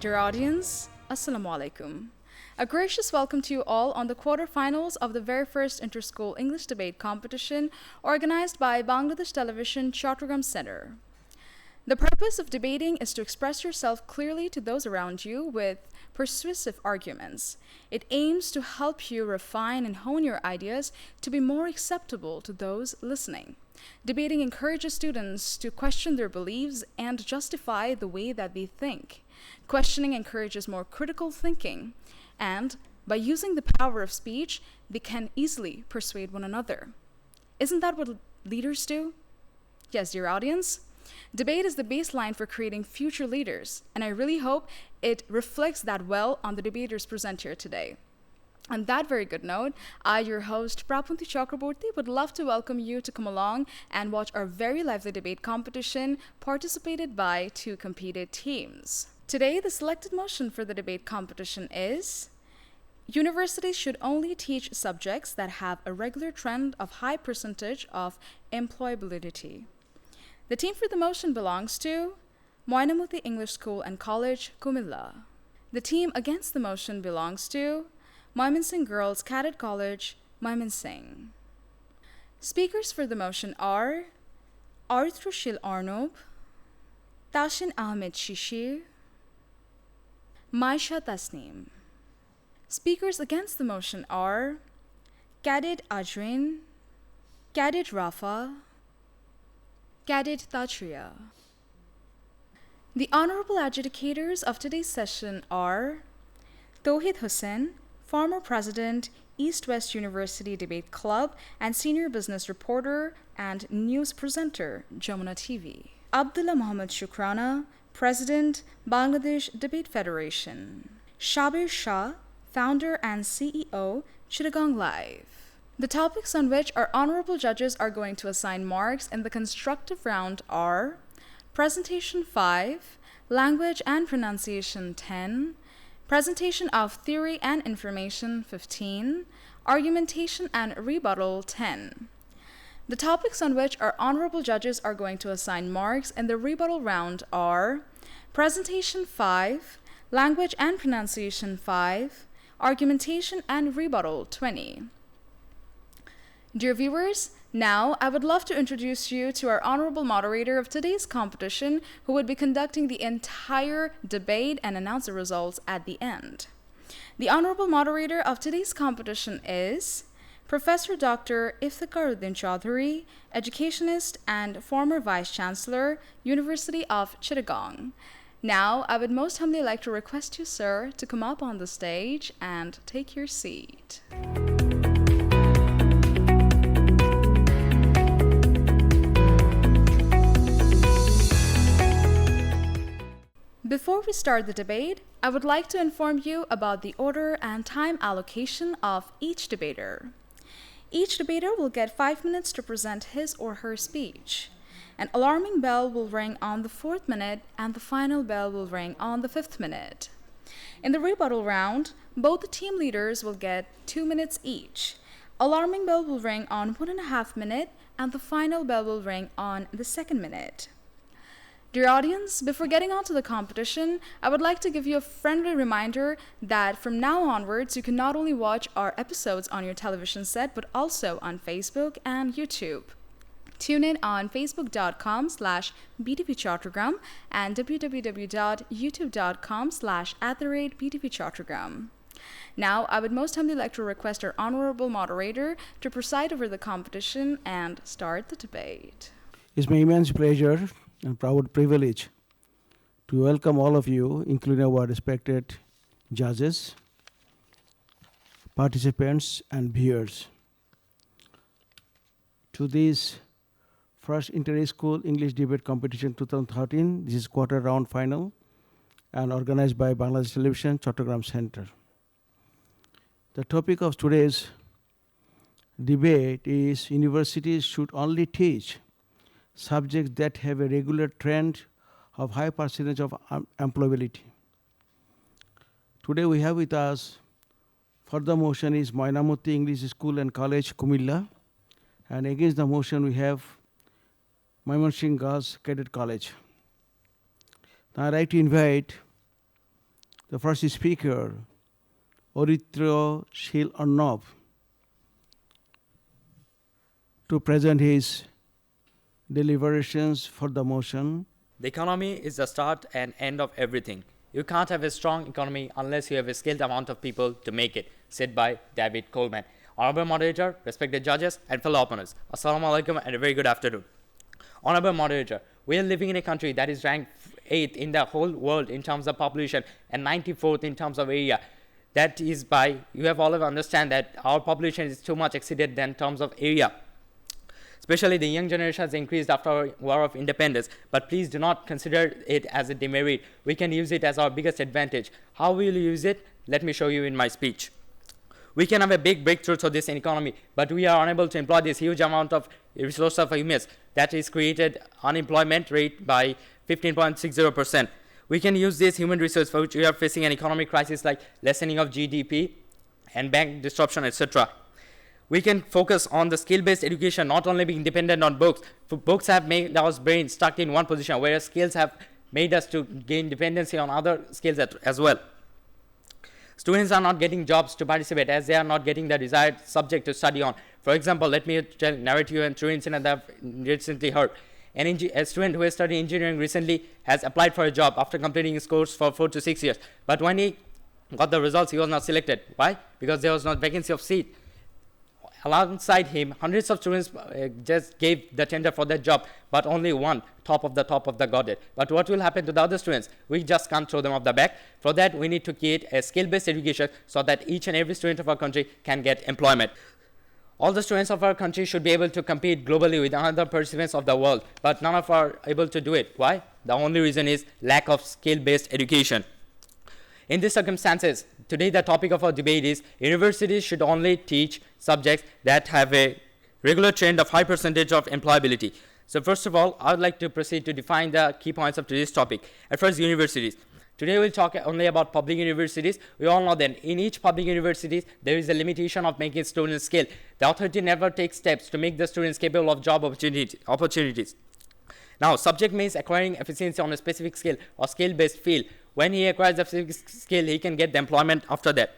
Dear audience, Assalamu alaikum. A gracious welcome to you all on the quarterfinals of the very first inter-school English debate competition organized by Bangladesh Television Chattogram Center. The purpose of debating is to express yourself clearly to those around you with persuasive arguments. It aims to help you refine and hone your ideas to be more acceptable to those listening. Debating encourages students to question their beliefs and justify the way that they think. Questioning encourages more critical thinking, and by using the power of speech, they can easily persuade one another. Isn't that what leaders do? Yes, dear audience. Debate is the baseline for creating future leaders, and I really hope it reflects that well on the debaters present here today. On that very good note, I, your host, Prapanti Chakrabarti, would love to welcome you to come along and watch our very lively debate competition participated by two competed teams. Today, the selected motion for the debate competition is: universities should only teach subjects that have a regular trend of high percentage of employability. The team for the motion belongs to Mainamati English School and College, Cumilla. The team against the motion belongs to Mymensingh Girls Cadet College, Mymensingh. Speakers for the motion are Arthrushil Arnob, Tashin Ahmed Shishir, Maisha Tasneem. Speakers against the motion are Cadet Ajrin, Cadet Rafa, Cadet Tatria. The honorable adjudicators of today's session are Tawhid Hussain, former president, East-West University Debate Club and senior business reporter and news presenter, Jamuna TV. Abdullah Muhammad Shukrana, president, Bangladesh Debate Federation. Shabir Shah, founder and CEO, Chittagong Live. The topics on which our honorable judges are going to assign marks in the constructive round are Presentation 5, Language and Pronunciation 10, Presentation of Theory and Information 15, Argumentation and Rebuttal 10. The topics on which our honorable judges are going to assign marks in the rebuttal round are Presentation 5, Language and Pronunciation 5, Argumentation and Rebuttal 20. Dear viewers, now I would love to introduce you to our honorable moderator of today's competition, who would be conducting the entire debate and announce the results at the end. The honorable moderator of today's competition is Professor Dr. Iftikaruddin Chaudhary, educationist and former Vice Chancellor, University of Chittagong. Now, I would most humbly like to request you, sir, to come up on the stage and take your seat. Before we start the debate, I would like to inform you about the order and time allocation of each debater. Each debater will get 5 minutes to present his or her speech. An alarming bell will ring on the 4th minute and the final bell will ring on the 5th minute. In the rebuttal round, both the team leaders will get 2 minutes each. Alarming bell will ring on 1.5 minutes and the final bell will ring on the 2nd minute. Dear audience, before getting on to the competition, I would like to give you a friendly reminder that from now onwards, you can not only watch our episodes on your television set, but also on Facebook and YouTube. Tune in on facebook.com/btvchattogram and www.youtube.com/@btvchattogram. Now, I would most humbly like to request our honorable moderator to preside over the competition and start the debate. It's my immense pleasure and proud privilege to welcome all of you, including our respected judges, participants, and viewers, to this first inter-school English debate competition 2013. This is quarter round final and organized by Bangladesh Television Chattogram Center. The topic of today's debate is universities should only teach subjects that have a regular trend of high percentage of employability. Today we have with us, for the motion is Mainamati English School and College, Cumilla, and against the motion we have Mymensingh Girls Cadet College. Now I'd like to invite The first speaker, Oritra Shil Arnav, to present his deliberations for the motion. The economy is the start and end of everything. You can't have a strong economy unless you have a skilled amount of people to make it, said by David Coleman. Honorable Moderator, respected judges, and fellow opponents, Assalamu alaikum and a very good afternoon. Honorable Moderator, we are living in a country that is ranked 8th in the whole world in terms of population and 94th in terms of area. That is by, you have all of understand that our population is too much exceeded than in terms of area. Especially the young generation has increased after our war of independence, but please do not consider it as a demerit. We can use it as our biggest advantage. How will you use it? Let me show you in my speech. We can have a big breakthrough to this economy, but we are unable to employ this huge amount of resource of humans that is created unemployment rate by 15.60%. We can use this human resource for which we are facing an economic crisis like lessening of GDP and bank disruption, etc. We can focus on the skill-based education, not only being dependent on books. Books have made our brain stuck in one position, whereas skills have made us to gain dependency on other skills as well. Students are not getting jobs to participate as they are not getting the desired subject to study on. For example, let me narrate you a true incident that I've recently heard. A student who has studied engineering recently has applied for a job after completing his course for 4 to 6 years. But when he got the results, he was not selected. Why? Because there was not vacancy of seat. Alongside him, hundreds of students just gave the tender for that job, but only one, top of the got it. But what will happen to the other students? We just can't throw them off the back. For that, we need to create a skill-based education so that each and every student of our country can get employment. All the students of our country should be able to compete globally with other participants of the world, but none of us are able to do it. Why? The only reason is lack of skill-based education. In these circumstances, today the topic of our debate is universities should only teach subjects that have a regular trend of high percentage of employability. So first of all, I would like to proceed to define the key points of today's topic. At first, universities. Today we'll talk only about public universities. We all know that in each public university, there is a limitation of making students skilled. The authority never takes steps to make the students capable of job opportunities. Now, subject means acquiring efficiency on a specific skill or skill-based field. When he acquires a specific skill, he can get the employment after that.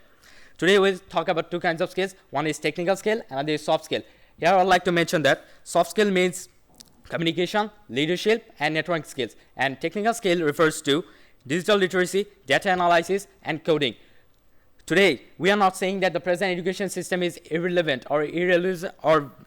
Today, we'll talk about two kinds of skills. One is technical skill, another is soft skill. Here, I'd like to mention that soft skill means communication, leadership, and networking skills. And technical skill refers to digital literacy, data analysis, and coding. Today, we are not saying that the present education system is irrelevant or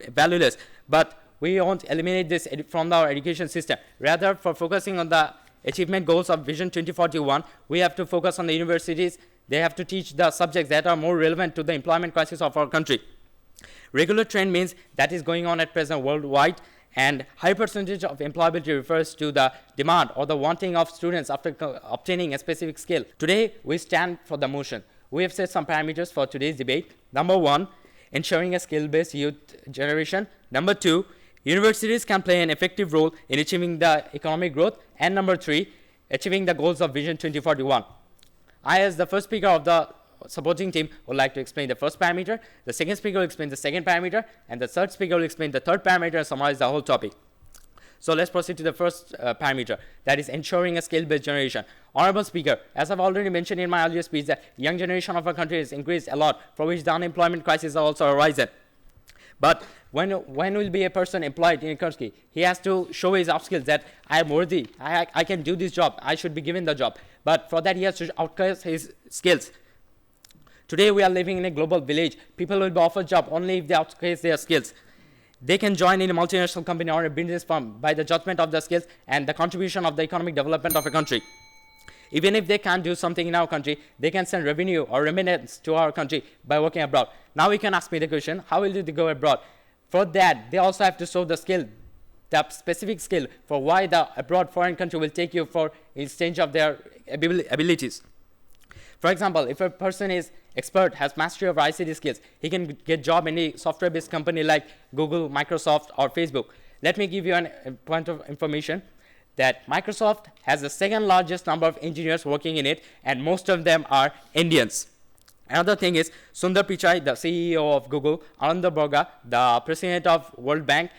valueless, but we won't eliminate this from our education system. Rather, for focusing on the achievement goals of Vision 2041, we have to focus on the universities. They have to teach the subjects that are more relevant to the employment crisis of our country. Regular trend means that is going on at present worldwide, and high percentage of employability refers to the demand or the wanting of students after obtaining a specific skill. Today, we stand for the motion. We have set some parameters for today's debate. Number 1, ensuring a skill-based youth generation. Number 2, universities can play an effective role in achieving the economic growth. And number 3, achieving the goals of Vision 2041. I, as the first speaker of the supporting team, would like to explain the first parameter. The second speaker will explain the second parameter. And the third speaker will explain the third parameter and summarize the whole topic. So let's proceed to the first parameter, that is ensuring a skill-based generation. Honorable Speaker, as I've already mentioned in my earlier speech, that young generation of our country has increased a lot, for which the unemployment crisis has also arisen. But when will be a person employed in a country? He has to show his skills that I am worthy, I can do this job, I should be given the job. But for that, he has to outclass his skills. Today, we are living in a global village. People will be offered job only if they outclass their skills. They can join in a multinational company or a business firm by the judgment of their skills and the contribution of the economic development of a country. Even if they can't do something in our country, they can send revenue or remittance to our country by working abroad. Now you can ask me the question, how will they go abroad? For that, they also have to show the skill, the specific skill for why the abroad foreign country will take you for exchange of their abilities. For example, if a person is expert, has mastery of ICT skills, he can get job in a software-based company like Google, Microsoft, or Facebook. Let me give you a point of information that Microsoft has the second largest number of engineers working in it, and most of them are Indians. Another thing is Sundar Pichai, the CEO of Google, Ananda Borga, the president of World Bank,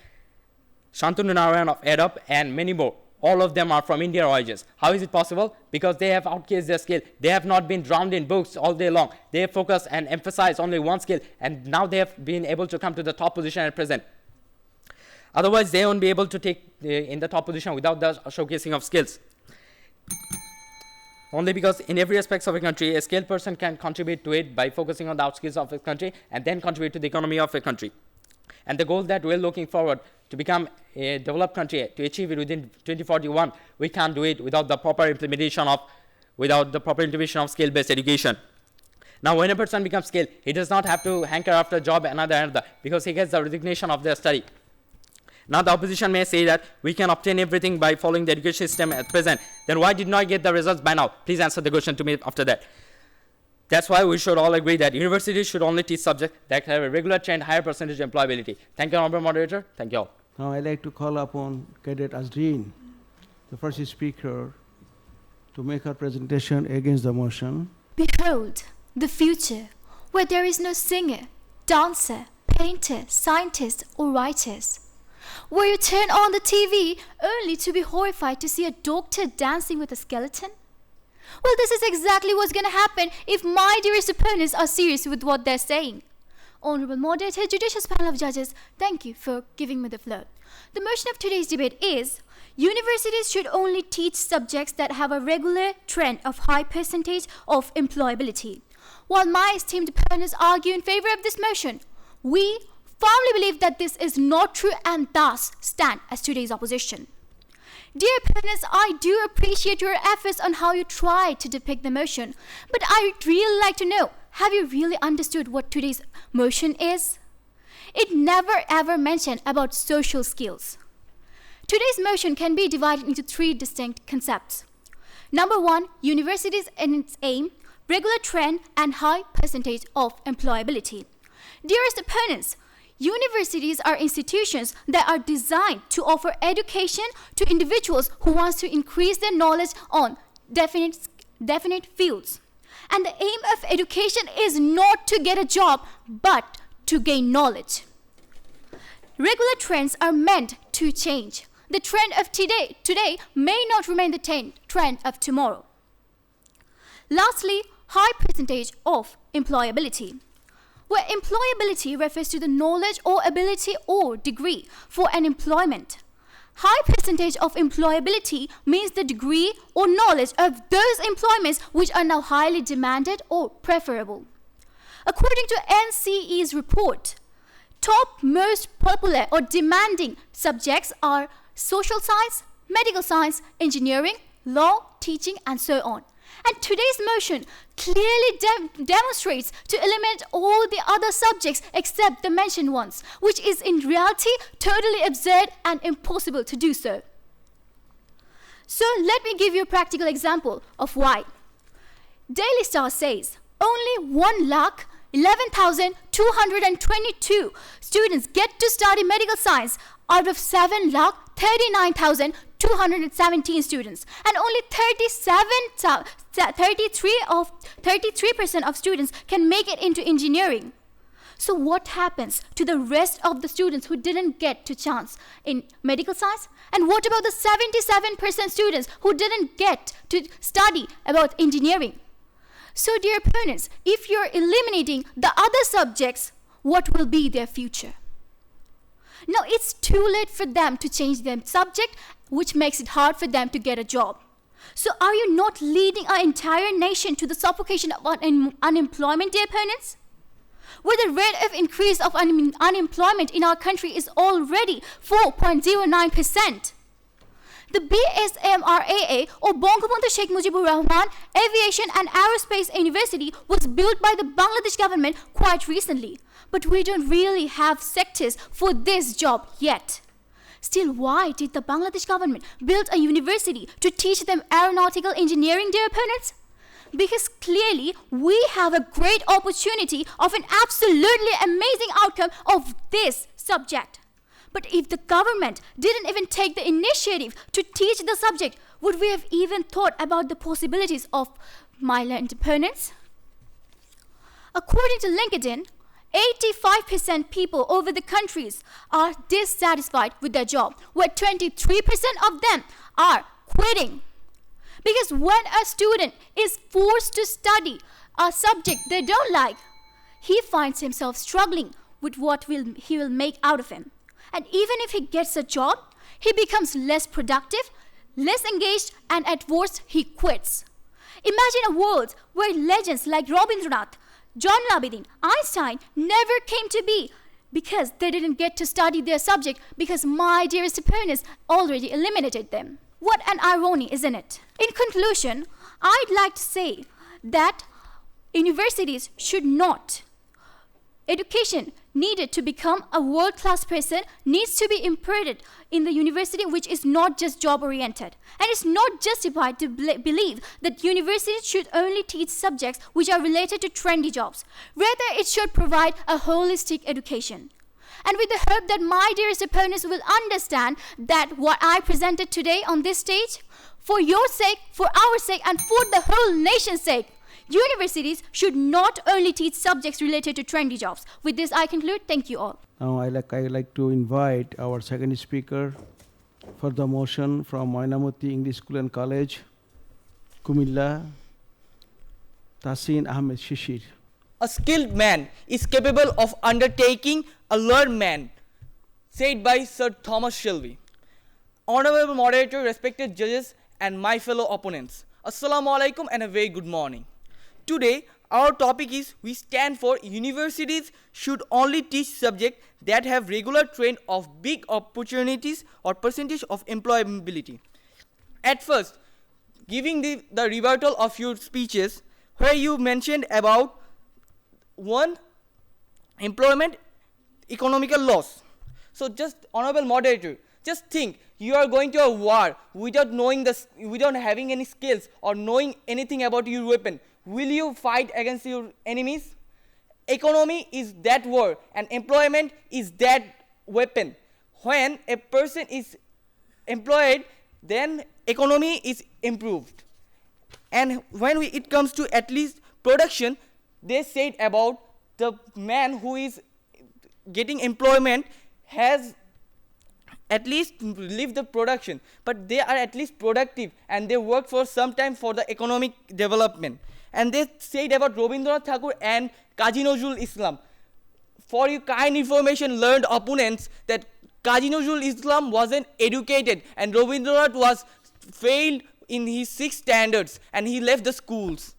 Shantanu Narayan of Adobe, and many more. all of them are from Indian origins. How is it possible? Because they have outcased their skill. They have not been drowned in books all day long. They have focused and emphasized only one skill, and now they have been able to come to the top position at present. Otherwise, they won't be able to take in the top position without the showcasing of skills. Only because in every aspect of a country, a skilled person can contribute to it by focusing on the outskills of a country and then contribute to the economy of a country. And the goal that we're looking forward to become a developed country, to achieve it within 2041, we can't do it without the proper implementation of skill-based education. Now, when a person becomes skilled, he does not have to hanker after a job another, because he gets the recognition of their study. Now, the opposition may say that we can obtain everything by following the education system at present. Then why did not get the results by now? Please answer the question to me after that. That's why we should all agree that universities should only teach subjects that have a regular trend, higher percentage employability. Thank you, Honorable Moderator. Thank you all. Now I'd like to call upon Cadet Azreen, the first speaker, to make her presentation against the motion. Behold, the future, where there is no singer, dancer, painter, scientist, or writers. Where you turn on the TV only to be horrified to see a doctor dancing with a skeleton? Well, this is exactly what's going to happen if my dearest opponents are serious with what they're saying. Honorable Moderator, Judicious Panel of Judges, thank you for giving me the floor. The motion of today's debate is, universities should only teach subjects that have a regular trend of high percentage of employability. While my esteemed opponents argue in favor of this motion, we firmly believe that this is not true and thus stand as today's opposition. Dear opponents, I do appreciate your efforts on how you try to depict the motion, but I'd really like to know, have you really understood what today's motion is? It never ever mentioned about social skills. Today's motion can be divided into three distinct concepts. Number one, universities and its aim, regular trend and high percentage of employability. Dearest opponents, universities are institutions that are designed to offer education to individuals who want to increase their knowledge on definite fields. And the aim of education is not to get a job, but to gain knowledge. Regular trends are meant to change. The trend of today may not remain the trend of tomorrow. Lastly, high percentage of employability, where employability refers to the knowledge or ability or degree for an employment. High percentage of employability means the degree or knowledge of those employments which are now highly demanded or preferable. According to NCE's report, top most popular or demanding subjects are social science, medical science, engineering, law, teaching, and so on. And today's motion clearly demonstrates to eliminate all the other subjects except the mentioned ones, which is in reality totally absurd and impossible to do so. So let me give you a practical example of why. Daily Star says only 1,11,222 students get to study medical science out of 7,39,217 students, and only 33% of students can make it into engineering. So what happens to the rest of the students who didn't get to chance in medical science? And what about the 77% students who didn't get to study about engineering? So dear opponents, if you're eliminating the other subjects, what will be their future? Now it's too late for them to change their subject, which makes it hard for them to get a job. So are you not leading our entire nation to the suffocation of unemployment, dear opponents? Where the rate of increase of unemployment in our country is already 4.09%. The BSMRAA, or Bangabandhu Sheikh Mujibur Rahman Aviation and Aerospace University, was built by the Bangladesh government quite recently. But we don't really have sectors for this job yet. Still, why did the Bangladesh government build a university to teach them aeronautical engineering, dear opponents? Because clearly we have a great opportunity of an absolutely amazing outcome of this subject. But if the government didn't even take the initiative to teach the subject, would we have even thought about the possibilities of my learned opponents? According to LinkedIn, 85% people over the countries are dissatisfied with their job, where 23% of them are quitting. Because when a student is forced to study a subject they don't like, he finds himself struggling with what he will make out of him. And even if he gets a job, he becomes less productive, less engaged, and at worst, he quits. Imagine a world where legends like Rabindranath, John Labidin, Einstein never came to be because they didn't get to study their subject because my dearest opponents already eliminated them. What an irony, isn't it? In conclusion, I'd like to say that universities should not. Education needed to become a world-class person needs to be imparted in the university, which is not just job-oriented. And it's not justified to believe that universities should only teach subjects which are related to trendy jobs. Rather, it should provide a holistic education. And with the hope that my dearest opponents will understand that what I presented today on this stage, for your sake, for our sake, and for the whole nation's sake, universities should not only teach subjects related to trendy jobs. With this, I conclude. Thank you all. Now, I like to invite our second speaker for the motion from Mainamati English School and College, Cumilla, Tasin Ahmed Shishir. A skilled man is capable of undertaking a learned man, said by Sir Thomas Shelby. Honorable moderator, respected judges, and my fellow opponents, Assalamu alaikum and a very good morning. Today, our topic is we stand for universities should only teach subjects that have regular trend of big opportunities or percentage of employability. At first, giving the rebuttal of your speeches, where you mentioned about one, employment, economical loss. So just honorable moderator, just think you are going to a war without knowing without having any skills or knowing anything about your weapon. Will you fight against your enemies? Economy is that war and employment is that weapon. When a person is employed, then economy is improved. And when it comes to at least production, they said about the man who is getting employment has at least leave the production, but they are at least productive and they work for some time for the economic development. And they said about Rabindranath Tagore and Kazi Nazrul Islam. For your kind information, learned opponents, that Kazi Nazrul Islam wasn't educated and Rabindranath was failed in his 6 standards and he left the schools.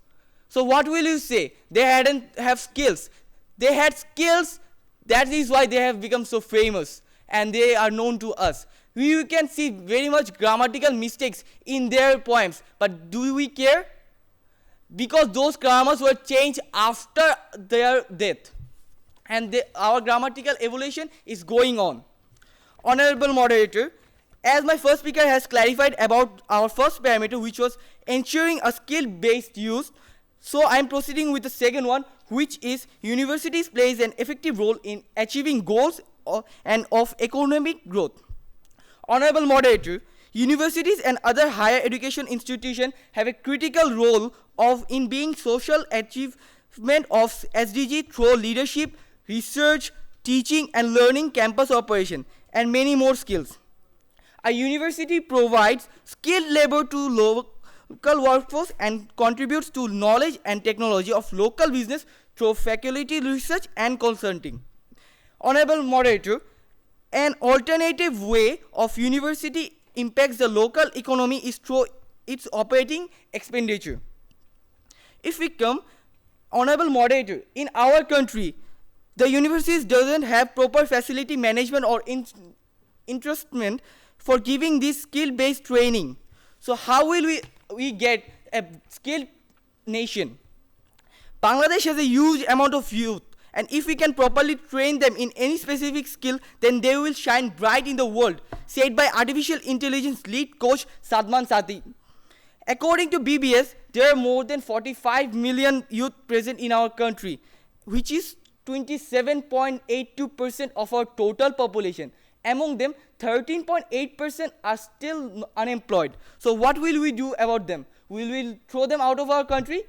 So what will you say? They hadn't have skills. They had skills, that is why they have become so famous and they are known to us. We can see very much grammatical mistakes in their poems, but do we care? Because those grammars were changed after their death. And our grammatical evolution is going on. Honorable moderator, as my first speaker has clarified about our first parameter, which was ensuring a skill-based use, so I am proceeding with the second one, which is universities plays an effective role in achieving goals and of economic growth. Honorable moderator, universities and other higher education institutions have a critical role in being social achievement of SDG through leadership, research, teaching and learning, campus operation, and many more skills. A university provides skilled labor to local workforce and contributes to knowledge and technology of local business through faculty research and consulting. Honorable moderator, an alternative way of university impacts the local economy is through its operating expenditure. If we come, honorable moderator, in our country, the universities doesn't have proper facility management or investment for giving this skill-based training. So how will we get a skilled nation? Bangladesh has a huge amount of youth, and if we can properly train them in any specific skill, then they will shine bright in the world, said by artificial intelligence lead coach Sadman Sati. According to BBS, there are more than 45 million youth present in our country, which is 27.82% of our total population. Among them, 13.8% are still unemployed. So what will we do about them? Will we throw them out of our country?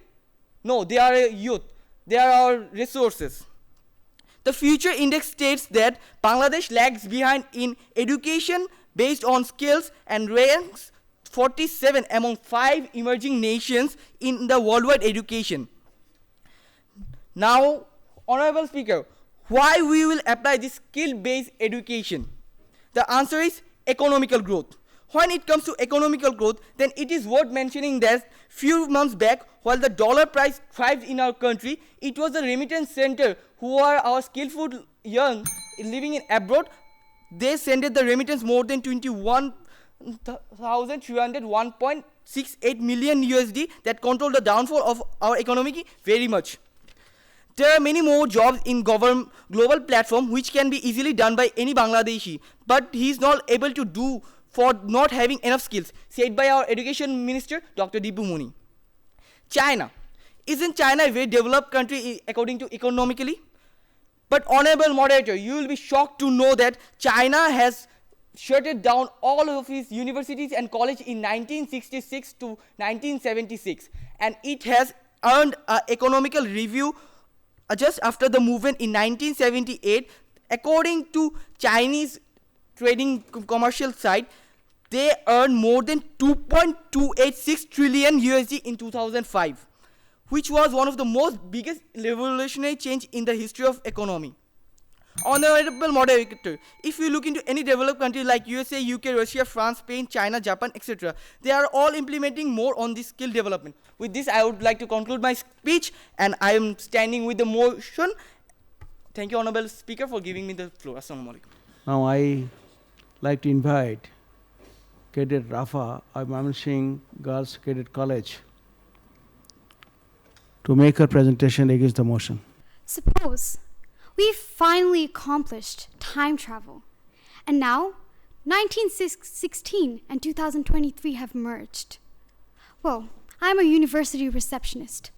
No, they are a youth. They are our resources. The Future Index states that Bangladesh lags behind in education based on skills and ranks 47 among 5 emerging nations in the worldwide education. Now, Honorable Speaker, why we will apply this skill-based education? The answer is economical growth. When it comes to economical growth, then it is worth mentioning that few months back, while the dollar price thrived in our country, it was the remittance center who are our skillful young living in abroad. They sent the remittance more than 21,301.68 million USD that control the downfall of our economy very much. There are many more jobs in global platform which can be easily done by any Bangladeshi, but he is not able to do for not having enough skills, said by our Education Minister, Dr. Dibu Muni. China. Isn't China a very developed country according to economically? But Honorable Moderator, you will be shocked to know that China has shuttered down all of its universities and colleges in 1966 to 1976. And it has earned an economical review just after the movement in 1978. According to Chinese trading commercial site, they earned more than 2.286 trillion USD in 2005, which was one of the most biggest revolutionary change in the history of economy. Honorable Moderator, if you look into any developed country like USA, UK, Russia, France, Spain, China, Japan, etc., they are all implementing more on this skill development. With this, I would like to conclude my speech, and I am standing with the motion. Thank you, Honorable Speaker, for giving me the floor. Assalamu alaikum. Now I like to invite Cadet Rafa of Mymensingh Girls Cadet College to make her presentation against the motion. Suppose we've finally accomplished time travel, and now 1916 and 2023 have merged. Well, I'm a university receptionist.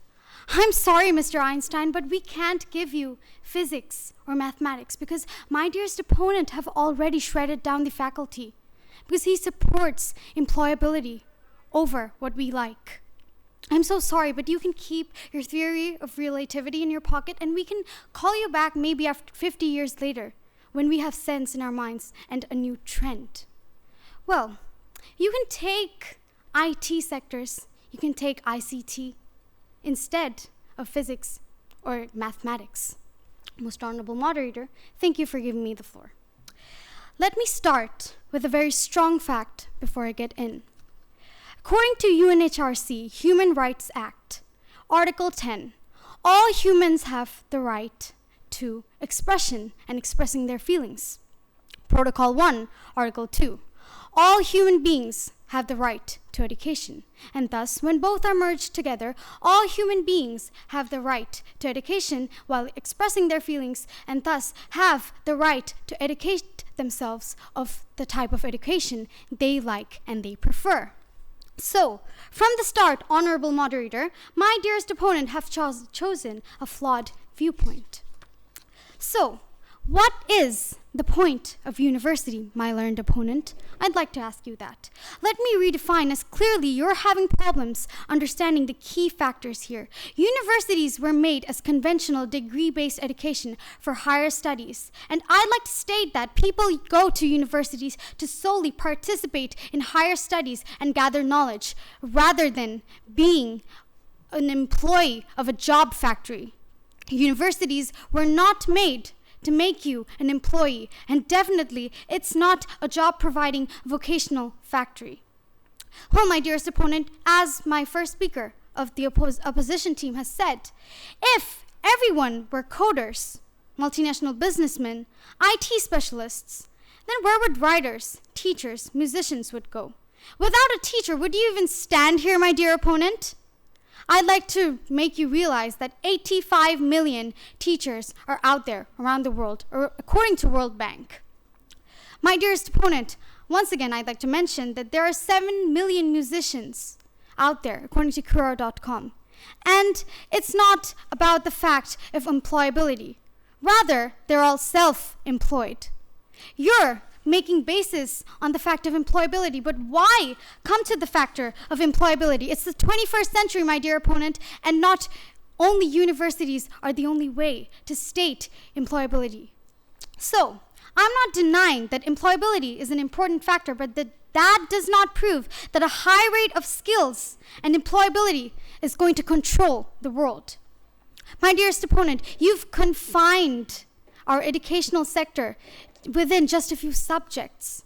I'm sorry, Mr. Einstein, but we can't give you physics or mathematics because my dearest opponent have already shredded down the faculty because he supports employability over what we like. I'm so sorry, but you can keep your theory of relativity in your pocket and we can call you back maybe after 50 years later when we have sense in our minds and a new trend. Well, you can take IT sectors, you can take ICT instead of physics or mathematics. Most Honorable Moderator, thank you for giving me the floor. Let me start with a very strong fact before I get in. According to UNHRC Human Rights Act, Article 10, all humans have the right to expression and expressing their feelings. Protocol 1, Article 2, all human beings have the right to education, and thus, when both are merged together, all human beings have the right to education while expressing their feelings, and thus have the right to educate themselves of the type of education they like and they prefer. So, from the start, Honorable Moderator, my dearest opponent have chosen a flawed viewpoint. So, what is the point of university, my learned opponent? I'd like to ask you that. Let me redefine, as clearly you're having problems understanding the key factors here. Universities were made as conventional degree-based education for higher studies. And I'd like to state that people go to universities to solely participate in higher studies and gather knowledge, rather than being an employee of a job factory. Universities were not made to make you an employee, and definitely it's not a job-providing vocational factory. Well, my dearest opponent, as my first speaker of the opposition team has said, if everyone were coders, multinational businessmen, IT specialists, then where would writers, teachers, musicians would go? Without a teacher, would you even stand here, my dear opponent? I'd like to make you realize that 85 million teachers are out there around the world, or according to World Bank. My dearest opponent, once again, I'd like to mention that there are 7 million musicians out there, according to Quora.com. And it's not about the fact of employability. Rather, they're all self-employed. You're making basis on the fact of employability, but why come to the factor of employability? It's the 21st century, my dear opponent, and not only universities are the only way to state employability. So, I'm not denying that employability is an important factor, but that does not prove that a high rate of skills and employability is going to control the world. My dearest opponent, you've confined our educational sector within just a few subjects.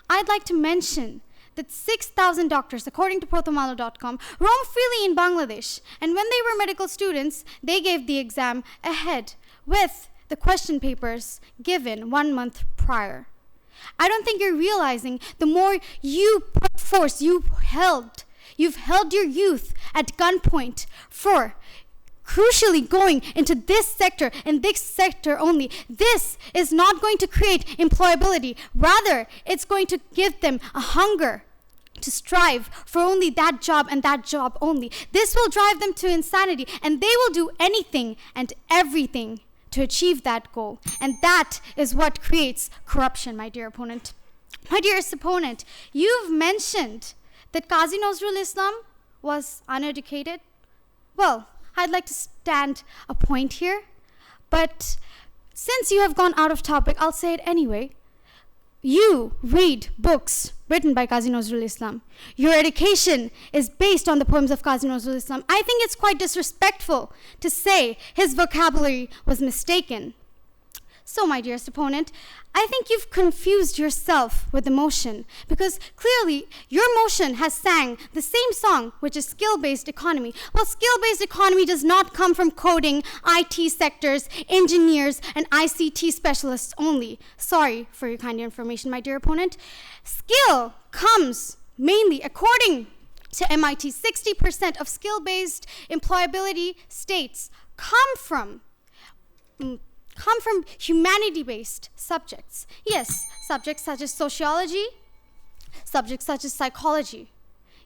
I'd like to mention that 6,000 doctors, according to Prothomalo.com, roam freely in Bangladesh. And when they were medical students, they gave the exam ahead with the question papers given 1 month prior. I don't think you're realizing the more you put force, you've held your youth at gunpoint for crucially going into this sector and this sector only. This is not going to create employability. Rather, it's going to give them a hunger to strive for only that job and that job only. This will drive them to insanity, and they will do anything and everything to achieve that goal. And that is what creates corruption, my dear opponent. My dearest opponent, you've mentioned that Qazi Nazrul Islam was uneducated. Well, I'd like to stand a point here, but since you have gone out of topic, I'll say it anyway. You read books written by Qazi Nazrul Islam. Your education is based on the poems of Qazi Nazrul Islam. I think it's quite disrespectful to say his vocabulary was mistaken. So, my dearest opponent, I think you've confused yourself with the motion, because clearly your motion has sang the same song, which is skill-based economy. Well, skill-based economy does not come from coding, IT sectors, engineers, and ICT specialists only. Sorry for your kind information, my dear opponent. Skill comes mainly, according to MIT, 60% of skill-based employability states come from humanity-based subjects. Yes, subjects such as sociology, subjects such as psychology.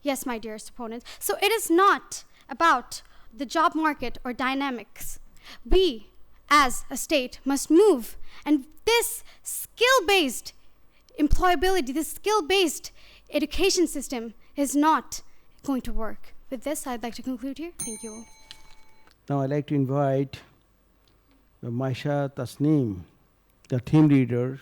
Yes, my dearest opponent. So it is not about the job market or dynamics. We, as a state, must move. And this skill-based employability, this skill-based education system is not going to work. With this, I'd like to conclude here. Thank you all. Now I'd like to invite Maisha Tasneem, the team leader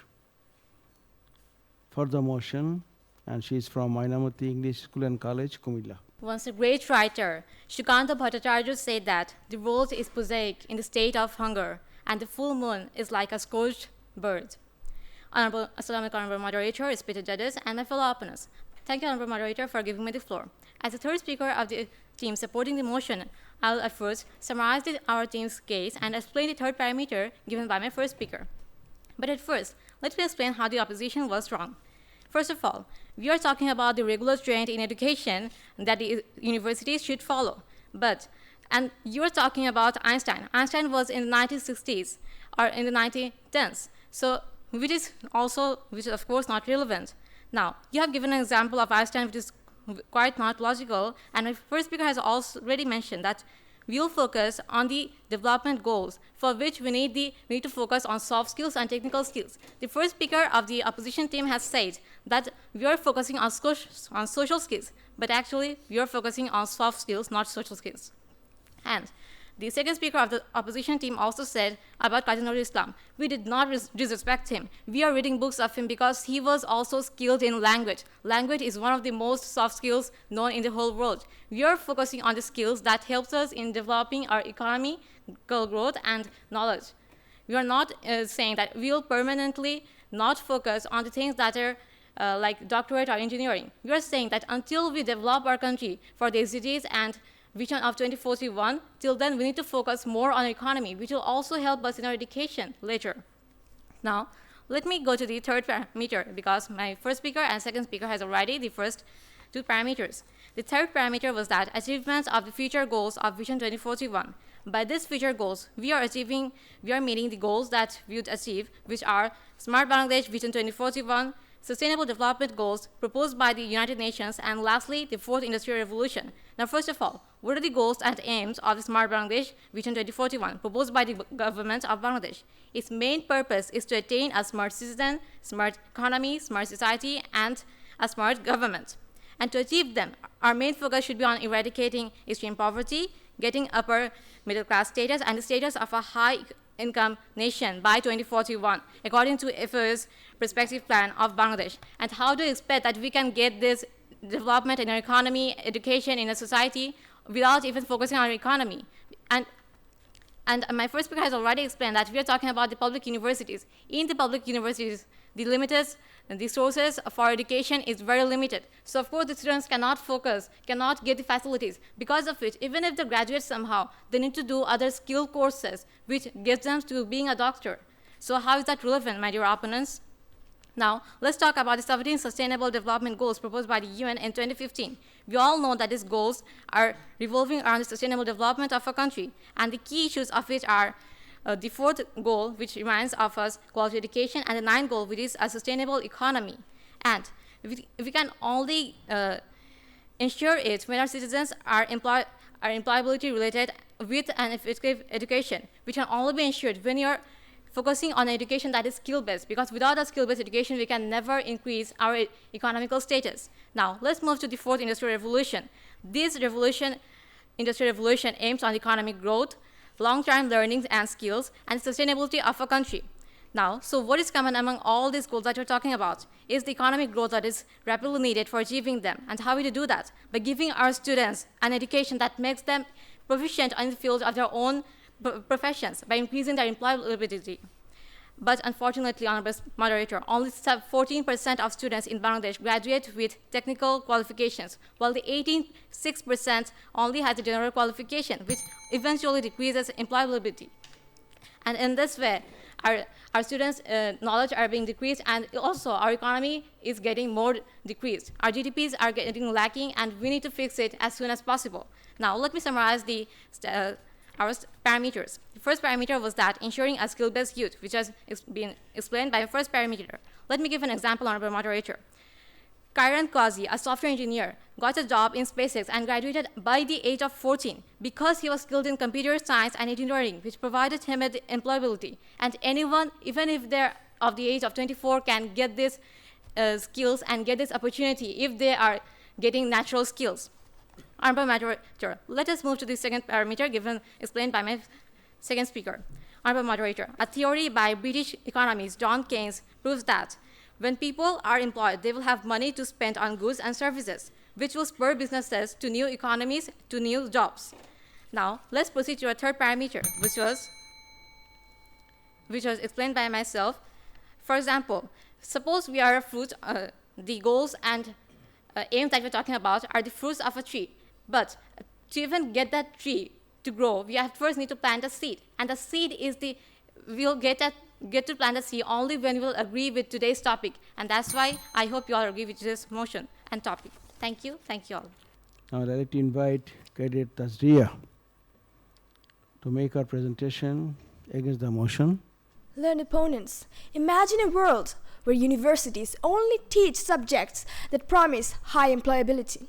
for the motion, and she's from Mainamati English School and College, Cumilla. Once a great writer, Shukanta Bhattacharya said that the world is prosaic in the state of hunger, and the full moon is like a scorched bird. Honorable Moderator, respected judges, and my fellow opponents. Thank you, Honorable Moderator, for giving me the floor. As the third speaker of the team supporting the motion, I'll at first summarize our team's case and explain the third parameter given by my first speaker. But at first, let me explain how the opposition was wrong. First of all, we are talking about the regular trend in education that the universities should follow. And you are talking about Einstein. Einstein was in the 1960s or in the 1910s, so which is of course not relevant. Now, you have given an example of Einstein which is quite not logical, and my first speaker has already mentioned that we will focus on the development goals, for which we need to focus on soft skills and technical skills. The first speaker of the opposition team has said that we are focusing on social skills, but actually we are focusing on soft skills, not social skills. And the second speaker of the opposition team also said about Qazi Nazrul Islam, we did not disrespect him. We are reading books of him because he was also skilled in language. Language is one of the most soft skills known in the whole world. We are focusing on the skills that helps us in developing our economy, growth, and knowledge. We are not saying that we will permanently not focus on the things that are like doctorate or engineering. We are saying that until we develop our country for the SDGs and Vision of 2041, till then we need to focus more on our economy, which will also help us in our education later. Now, let me go to the third parameter, because my first speaker and second speaker has already the first two parameters. The third parameter was that achievements of the future goals of Vision 2041. By these future goals, we are meeting the goals that we would achieve, which are Smart Bangladesh Vision 2041, Sustainable Development Goals proposed by the United Nations, and lastly, the Fourth Industrial Revolution. Now, first of all, what are the goals and aims of the Smart Bangladesh Vision 2041 proposed by the government of Bangladesh? Its main purpose is to attain a smart citizen, smart economy, smart society, and a smart government. And to achieve them, our main focus should be on eradicating extreme poverty, getting upper middle class status and the status of a high income nation by 2041, according to FAO's perspective plan of Bangladesh. And how do you expect that we can get this development in our economy, education in a society without even focusing on our economy? And my first speaker has already explained that we are talking about the public universities. In the public universities, the sources for education is very limited. So of course the students cannot focus, cannot get the facilities, because of which even if they graduate somehow, they need to do other skill courses which gets them to being a doctor. So how is that relevant, my dear opponents? Now, let's talk about the 17 Sustainable Development Goals proposed by the UN in 2015. We all know that these goals are revolving around the sustainable development of a country, and the key issues of which are the fourth goal, which reminds of us quality education, and the ninth goal, which is a sustainable economy. And we can only ensure it when our citizens are employability related with an effective education, which can only be ensured when you're focusing on education that is skill-based, because without a skill-based education, we can never increase our economical status. Now, let's move to the fourth industrial revolution. This industrial revolution aims on economic growth, long-term learnings and skills, and sustainability of a country. Now, so what is common among all these goals that we're talking about is the economic growth that is rapidly needed for achieving them. And how we do that? By giving our students an education that makes them proficient in the field of their own professions, by increasing their employability. But unfortunately, Honorable Moderator, only 14% of students in Bangladesh graduate with technical qualifications, while the 86% only has a general qualification, which eventually decreases employability. And in this way, our students' knowledge are being decreased, and also our economy is getting more decreased. Our GDPs are getting lacking, and we need to fix it as soon as possible. Now, let me summarize our parameters. The first parameter was that ensuring a skill-based youth, which has been explained by the first parameter. Let me give an example, Honorable Moderator. Kiran Kazi, a software engineer, got a job in SpaceX and graduated by the age of 14 because he was skilled in computer science and engineering, which provided him with employability. And anyone, even if they're of the age of 24, can get these skills and get this opportunity if they are getting natural skills. Honorable Moderator, let us move to the second parameter explained by my second speaker. Honorable Moderator, a theory by British economist John Keynes proves that when people are employed, they will have money to spend on goods and services, which will spur businesses to new economies, to new jobs. Now, let's proceed to a third parameter, which was explained by myself. For example, suppose we are a fruit, the goals and aims that we're talking about are the fruits of a tree. But to even get that tree to grow, we first need to plant a seed. And the seed is we'll get to plant a seed only when we'll agree with today's topic. And that's why I hope you all agree with this motion and topic. Thank you all. Now I'd like to invite Cadet Tazria to make her presentation against the motion. Learned opponents, imagine a world where universities only teach subjects that promise high employability.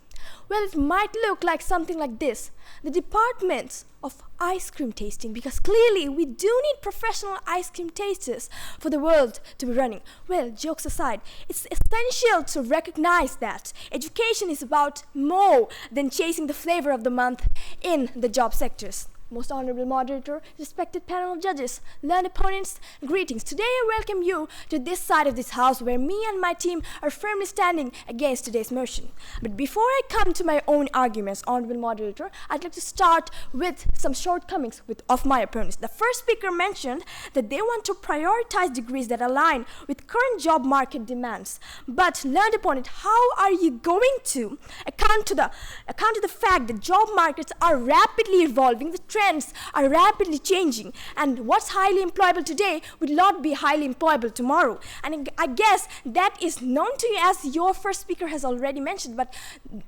Well, it might look like something like this. The departments of ice cream tasting, because clearly we do need professional ice cream tasters for the world to be running. Well, jokes aside, it's essential to recognize that education is about more than chasing the flavor of the month in the job sectors. Most honorable moderator, respected panel of judges, learned opponents, greetings. Today I welcome you to this side of this house where me and my team are firmly standing against today's motion. But before I come to my own arguments, honorable moderator, I'd like to start with some shortcomings of my opponents. The first speaker mentioned that they want to prioritize degrees that align with current job market demands. But learned opponent, how are you going to account to the fact that job markets are rapidly evolving, the trends are rapidly changing, and what's highly employable today will not be highly employable tomorrow? And I guess that is known to you, as your first speaker has already mentioned, but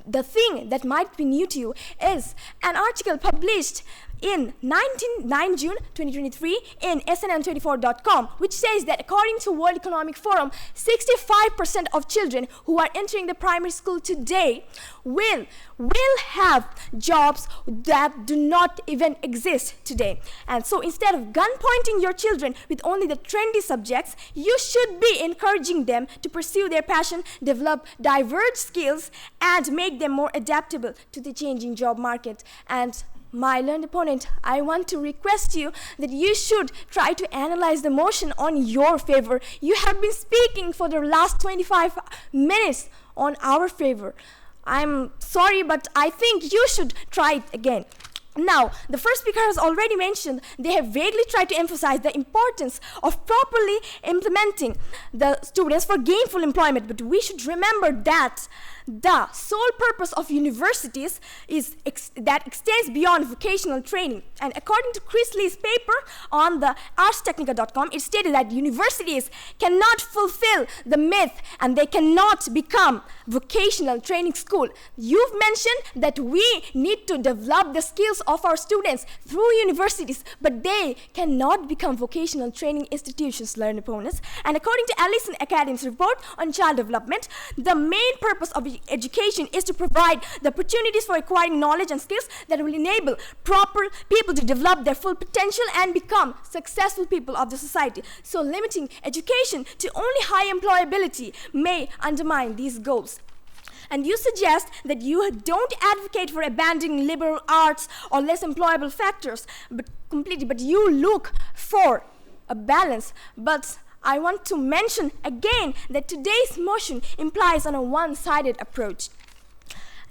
the thing that might be new to you is an article published in 9 June 2023 in snn24.com, which says that according to World Economic Forum, 65% of children who are entering the primary school today will have jobs that do not even exist today. And so instead of gun pointing your children with only the trendy subjects, you should be encouraging them to pursue their passion, develop diverse skills, and make them more adaptable to the changing job market. And My learned opponent, I want to request you that you should try to analyze the motion on your favor. You have been speaking for the last 25 minutes on our favor. I'm sorry, but I think you should try it again. Now, the first speaker has already mentioned they have vaguely tried to emphasize the importance of properly implementing the students for gainful employment, but we should remember that the sole purpose of universities is that extends beyond vocational training. And according to Chris Lee's paper on the artstechnica.com, it stated that universities cannot fulfill the myth and they cannot become vocational training school. You've mentioned that we need to develop the skills of our students through universities, but they cannot become vocational training institutions, learned opponents. And according to Allison Academy's report on child development, the main purpose of education is to provide the opportunities for acquiring knowledge and skills that will enable proper people to develop their full potential and become successful people of the society. So limiting education to only high employability may undermine these goals. And you suggest that you don't advocate for abandoning liberal arts or less employable factors completely, but you look for a balance. But I want to mention again that today's motion implies on a one-sided approach.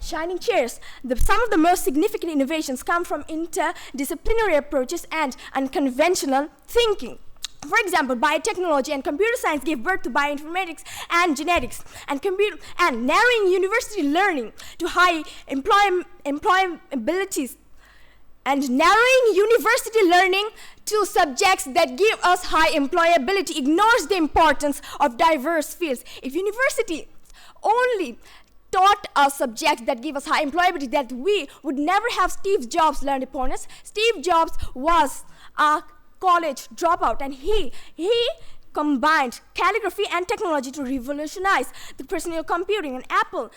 Shining chairs. Some of the most significant innovations come from interdisciplinary approaches and unconventional thinking. For example, biotechnology and computer science gave birth to bioinformatics and genetics, and narrowing university learning to high employabilities, and narrowing university learning to subjects that give us high employability ignores the importance of diverse fields. If university only taught us subjects that give us high employability, that we would never have Steve Jobs, learned opponents. Steve Jobs was a college dropout, and he combined calligraphy and technology to revolutionize the personal computing, and Apple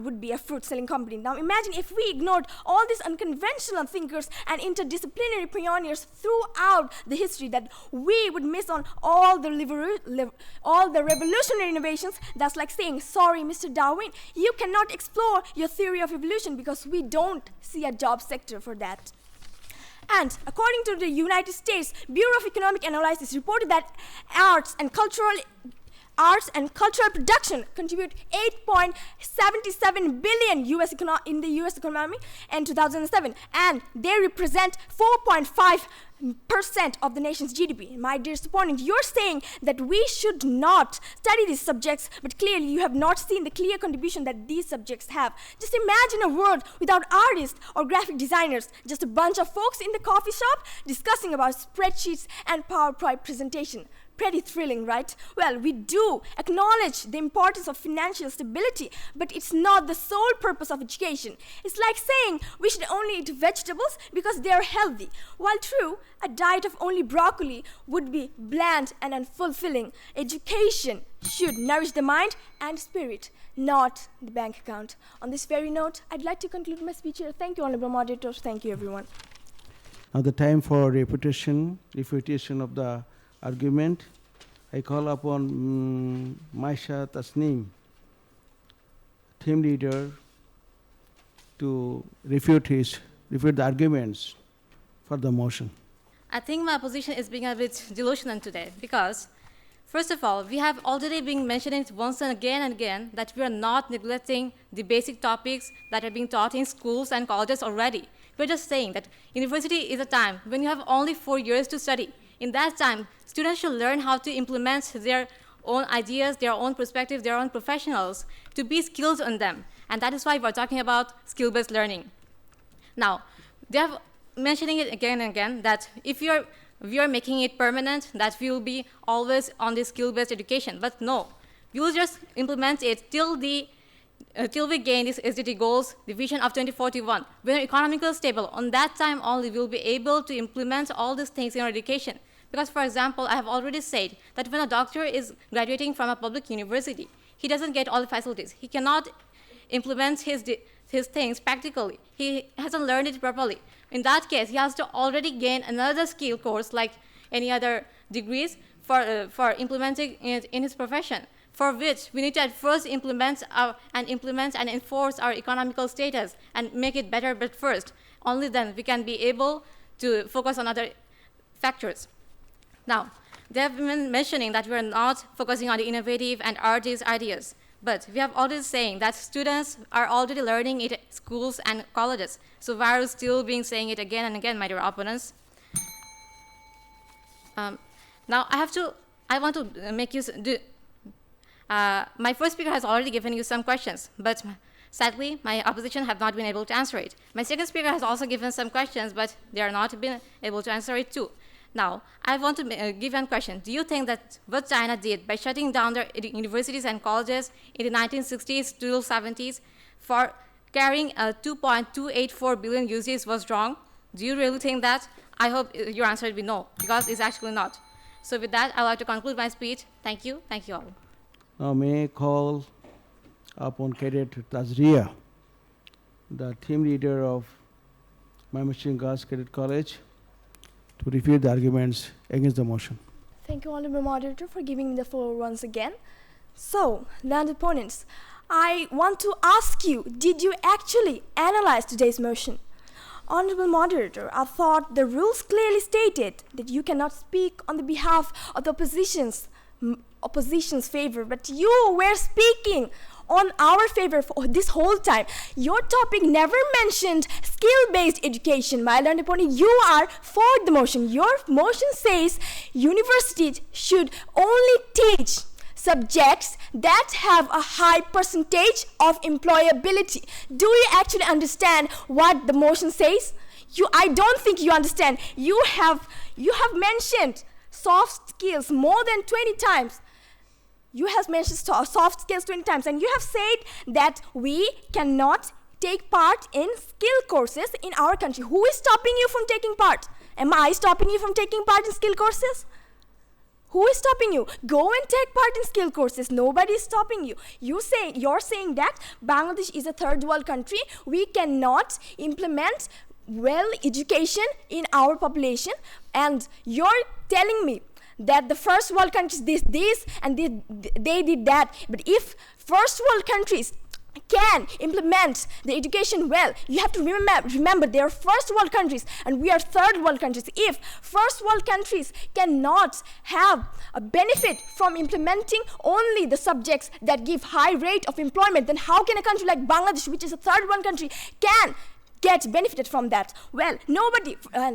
would be a fruit-selling company. Now imagine if we ignored all these unconventional thinkers and interdisciplinary pioneers throughout the history, that we would miss on all the revolutionary innovations. That's like saying, sorry, Mr. Darwin, you cannot explore your theory of evolution because we don't see a job sector for that. And according to the United States Bureau of Economic Analysis, reported that arts and cultural production contribute 8.77 billion in the U.S. economy in 2007, and they represent 4.5% of the nation's GDP. My dear opponent, you're saying that we should not study these subjects, but clearly you have not seen the clear contribution that these subjects have. Just imagine a world without artists or graphic designers, just a bunch of folks in the coffee shop discussing about spreadsheets and PowerPoint presentation. Pretty thrilling, right? Well, we do acknowledge the importance of financial stability, but it's not the sole purpose of education. It's like saying we should only eat vegetables because they are healthy. While true, a diet of only broccoli would be bland and unfulfilling. Education should nourish the mind and spirit, not the bank account. On this very note, I'd like to conclude my speech here. Thank you, honorable moderators. Thank you, everyone. Now the time for refutation of the argument. I call upon Maisha Tasneem, team leader, to refute the arguments for the motion. I think my position is being a bit delusional today because, first of all, we have already been mentioning it once and again that we are not neglecting the basic topics that are being taught in schools and colleges already. We're just saying that university is a time when you have only 4 years to study. In that time, students should learn how to implement their own ideas, their own perspectives, their own professionals, to be skilled on them. And that is why we're talking about skill-based learning. Now, they have mentioning it again and again that if we are making it permanent, that we will be always on this skill-based education. But no, we will just implement it till we gain these SDG goals, the vision of 2041. When we're economically stable, on that time only we'll be able to implement all these things in our education. Because, for example, I have already said that when a doctor is graduating from a public university, he doesn't get all the facilities. He cannot implement his things practically. He hasn't learned it properly. In that case, he has to already gain another skill course like any other degrees for implementing it in his profession, for which we need to at first implement and enforce our economical status and make it better but first. Only then we can be able to focus on other factors. Now, they have been mentioning that we are not focusing on the innovative and artist ideas, but we have already saying that students are already learning it at schools and colleges. So why are you still being saying it again and again, my dear opponents? Now I want to make you do. My first speaker has already given you some questions, but sadly, my opposition have not been able to answer it. My second speaker has also given some questions, but they are not been able to answer it too. Now, I want to give one question. Do you think that what China did by shutting down their universities and colleges in the 1960s to 70s for carrying 2.284 billion users was wrong? Do you really think that? I hope your answer will be no, because it's actually not. So with that, I'd like to conclude my speech. Thank you. Thank you all. Now may I call upon Cadet Tazria, the team leader of Mymensingh Girls Cadet College, to refute the arguments against the motion. Thank you, Honorable Moderator, for giving me the floor once again. So, land opponents, I want to ask you, did you actually analyze today's motion? Honorable Moderator, I thought the rules clearly stated that you cannot speak on the behalf of the opposition's favor, but you were speaking on our favor for this whole time. Your topic never mentioned skill-based education. My learned opponent, you are for the motion. Your motion says universities should only teach subjects that have a high percentage of employability. Do you actually understand what the motion says? I don't think you understand. You have mentioned soft skills more than 20 times. You have mentioned soft skills 20 times, and you have said that we cannot take part in skill courses in our country. Who is stopping you from taking part? Am I stopping you from taking part in skill courses? Who is stopping you? Go and take part in skill courses. Nobody is stopping you. You're saying that Bangladesh is a third world country. We cannot implement well education in our population, and you're telling me that the first world countries this and they did that. But if first world countries can implement the education well, you have to remember they are first world countries and we are third world countries. If first world countries cannot have a benefit from implementing only the subjects that give high rate of employment, then how can a country like Bangladesh, which is a third world country, can get benefited from that? Well,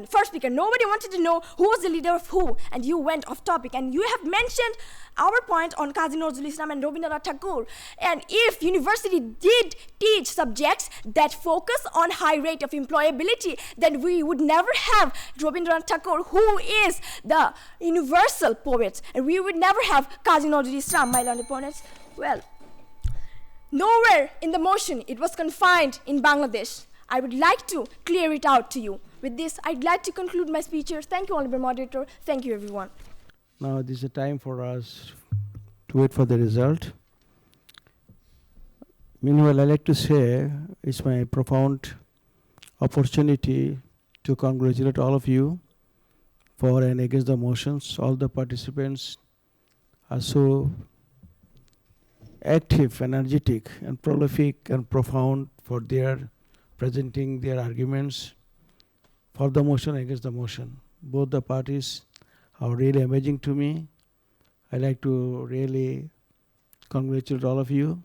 first speaker, nobody wanted to know who was the leader of who, and you went off topic, and you have mentioned our point on Kazi Nazrul Islam and Rabindranath Tagore. And if university did teach subjects that focus on high rate of employability, then we would never have Rabindranath Tagore, who is the universal poet, and we would never have Kazi Nazrul Islam, my learned opponents. Well, nowhere in the motion it was confined in Bangladesh. I would like to clear it out to you. With this, I'd like to conclude my speech here. Thank you, Honorable Moderator. Thank you, everyone. Now this is a time for us to wait for the result. Meanwhile, I'd like to say it's my profound opportunity to congratulate all of you for and against the motions. All the participants are so active, energetic, and prolific and profound for their presenting their arguments for the motion, against the motion. Both the parties are really amazing to me. I like to really congratulate all of you.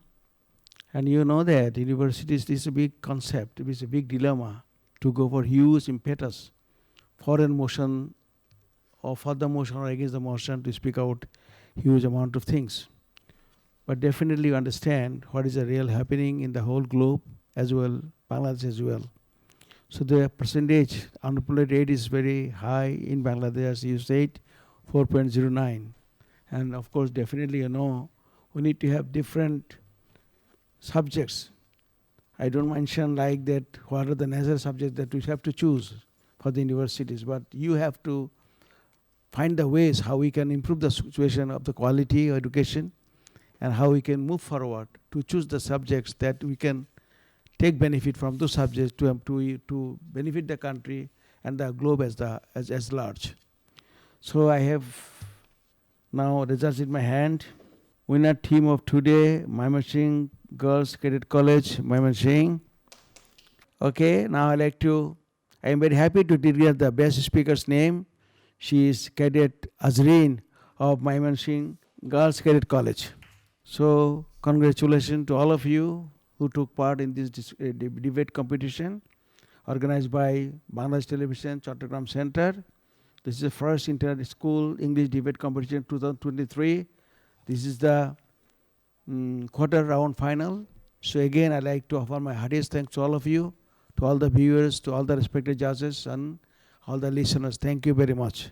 And you know that universities is a big concept, it is a big dilemma to go for huge impetus for a motion or for the motion or against the motion to speak out huge amount of things. But definitely you understand what is the real happening in the whole globe as well, Bangladesh as well. So the percentage unemployment rate is very high in Bangladesh, as you said, 4.09. And of course, definitely, you know, we need to have different subjects. I don't mention like that what are the necessary subjects that we have to choose for the universities, but you have to find the ways how we can improve the situation of the quality of education and how we can move forward to choose the subjects that we can take benefit from those subjects to benefit the country and the globe as large. So I have now results in my hand. Winner team of today, Mymensingh Girls Cadet College, Mymensingh. Okay, now I'd like to I am very happy to declare the best speaker's name. She is Cadet Azreen of Mymensingh Girls Cadet College. So congratulations to all of you who took part in this debate competition organized by Bangladesh Television Chattogram Center. This is the first inter-school English debate competition 2023. This is the quarter round final. So again, I'd like to offer my heartiest thanks to all of you, to all the viewers, to all the respected judges, and all the listeners. Thank you very much.